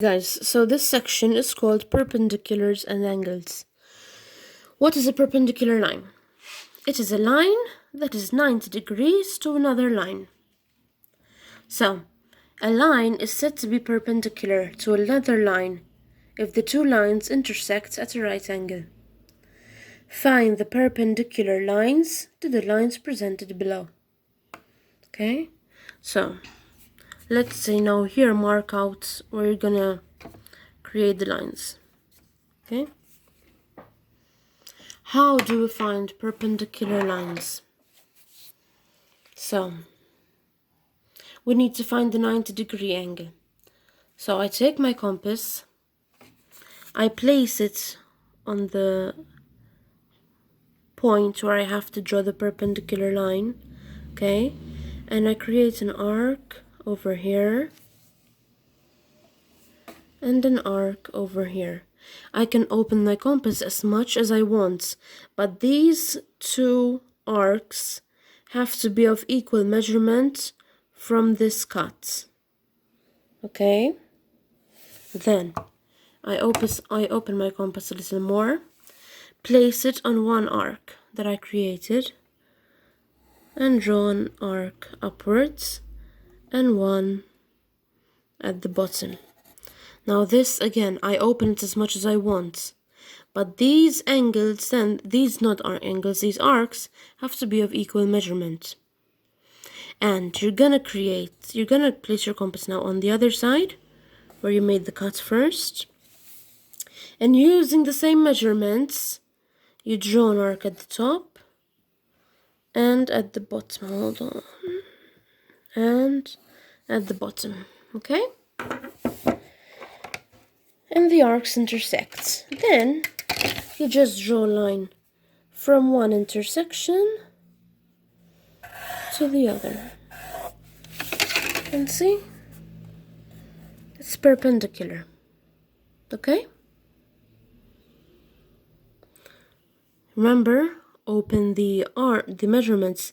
Guys, so this section is called perpendiculars and angles. What is a perpendicular line? It is a line that is 90 degrees to another line. So, a line is said to be perpendicular to another line if the two lines intersect at a right angle. Find the perpendicular lines to the lines presented below. Okay, so let's say now here mark out where you're gonna create the lines. Okay, how do we find perpendicular lines? So we need to find the 90-degree angle. So I take my compass, I place it on the point where I have to draw the perpendicular line, okay, and I create an arc over here and an arc over here. I can open my compass as much as I want, but these two arcs have to be of equal measurement from this cut. Okay, then I open my compass a little more, place it on one arc that I created, and draw an arc upwards and one at the bottom. Now this again, I open it as much as I want, but these angles, then these not are angles, these arcs have to be of equal measurement. And you're gonna place your compass now on the other side where you made the cut first, and using the same measurements you draw an arc at the top and at the bottom. Hold on. And at the bottom, okay? And the arcs intersect. Then you just draw a line from one intersection to the other. And see? It's perpendicular. Okay? Remember, open the measurements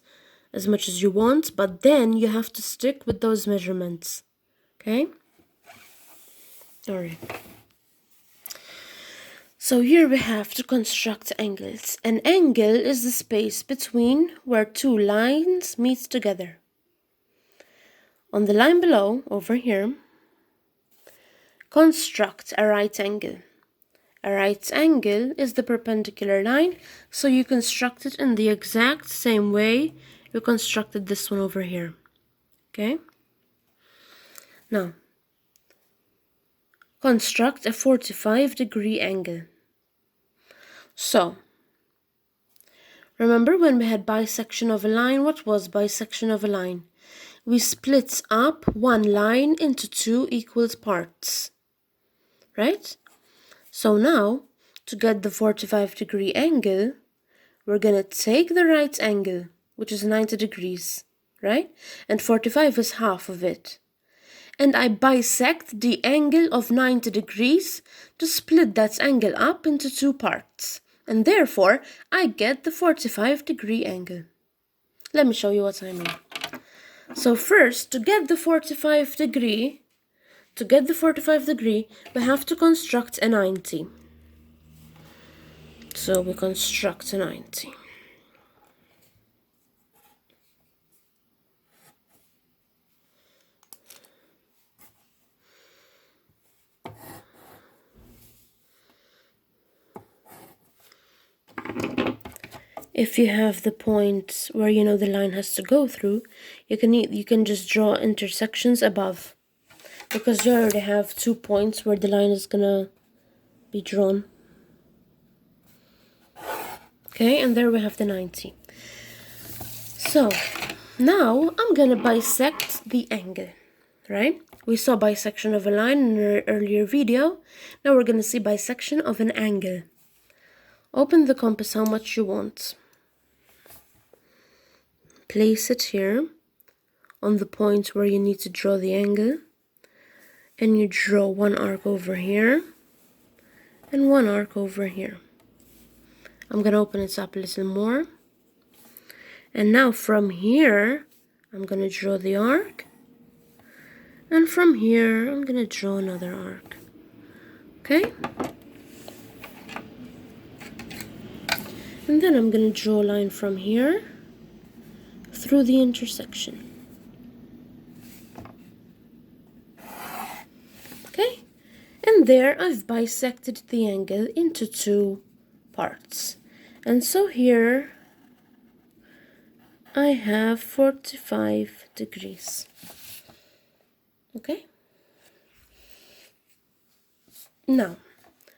as much as you want, but then you have to stick with those measurements. Okay? Alright. So here we have to construct angles. An angle is the space between where two lines meet together. On the line below, over here, construct a right angle. A right angle is the perpendicular line, so you construct it in the exact same way you constructed this one over here. Okay? Now, construct a 45-degree angle. So, remember when we had bisection of a line? What was bisection of a line? We split up one line into two equal parts, right? So now, to get the 45-degree angle, we're gonna take the right angle, which is 90 degrees, right? And 45 is half of it. And I bisect the angle of 90 degrees to split that angle up into two parts. And therefore, I get the 45-degree angle. Let me show you what I mean. So first, to get the 45 degree, we have to construct a 90. So we construct a 90. If you have the point where you know the line has to go through, you can just draw intersections above, because you already have 2 points where the line is gonna be drawn. Okay, and there we have the 90. So now I'm gonna bisect the angle, right? We saw bisection of a line in an earlier video. Now we're gonna see bisection of an angle. Open the compass how much you want. Place it here on the point where you need to draw the angle, and you draw one arc over here and one arc over here. I'm gonna open it up a little more, and now from here I'm gonna draw the arc, and from here I'm gonna draw another arc. Okay? And then I'm going to draw a line from here through the intersection. Okay? And there I've bisected the angle into two parts. And so here I have 45 degrees. Okay? Now,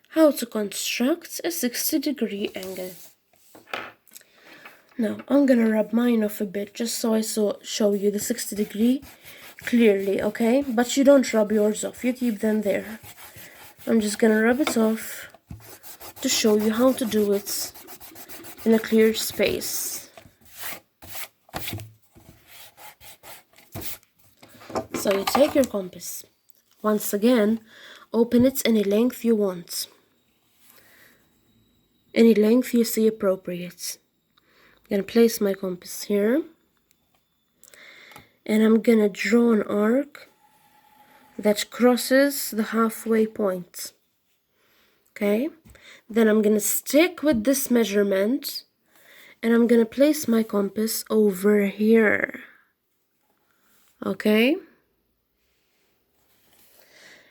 how to construct a 60-degree angle. Now, I'm gonna rub mine off a bit just so I show you the 60-degree clearly, okay? But you don't rub yours off, you keep them there. I'm just gonna rub it off to show you how to do it in a clear space. So you take your compass. Once again, open it any length you want. Any length you see appropriate. I'm gonna place my compass here. And I'm gonna draw an arc that crosses the halfway point. Okay? Then I'm gonna stick with this measurement and I'm gonna place my compass over here. Okay?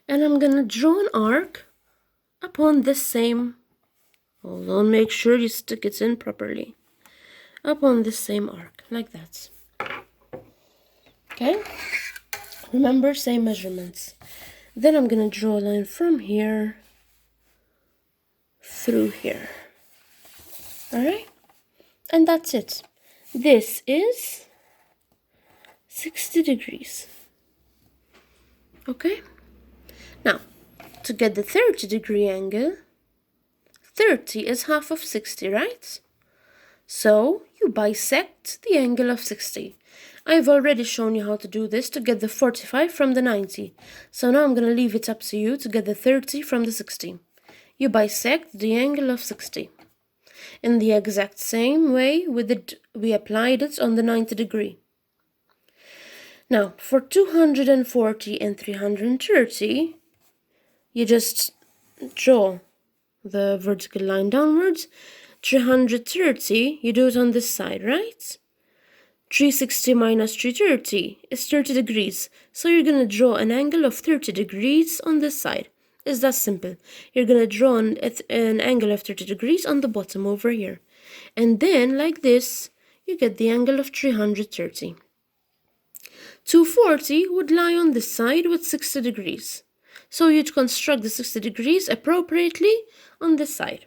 And I'm gonna draw an arc upon this same, hold on, make sure you stick it in properly, upon this same arc, like that. Okay? Remember, same measurements. Then I'm gonna draw a line from here through here. Alright? And that's it. This is 60 degrees. Okay? Now, to get the 30-degree angle, 30 is half of 60, right? So, you bisect the angle of 60. I've already shown you how to do this to get the 45 from the 90. So now I'm going to leave it up to you to get the 30 from the 60. You bisect the angle of 60. In the exact same way we applied it on the 90 degree. Now, for 240 and 330, you just draw the vertical line downwards. 330, you do it on this side, right? 360 minus 330 is 30 degrees. So you're going to draw an angle of 30 degrees on this side. It's that simple. You're going to draw an angle of 30 degrees on the bottom over here. And then, like this, you get the angle of 330. 240 would lie on this side with 60 degrees. So you'd construct the 60 degrees appropriately on this side.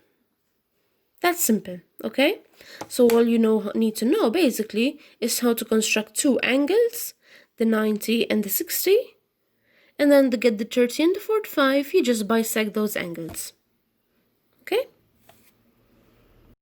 That's simple, okay? So all you need to know basically is how to construct two angles, the 90 and the 60. And then to get the 30 and the 45, you just bisect those angles. Okay?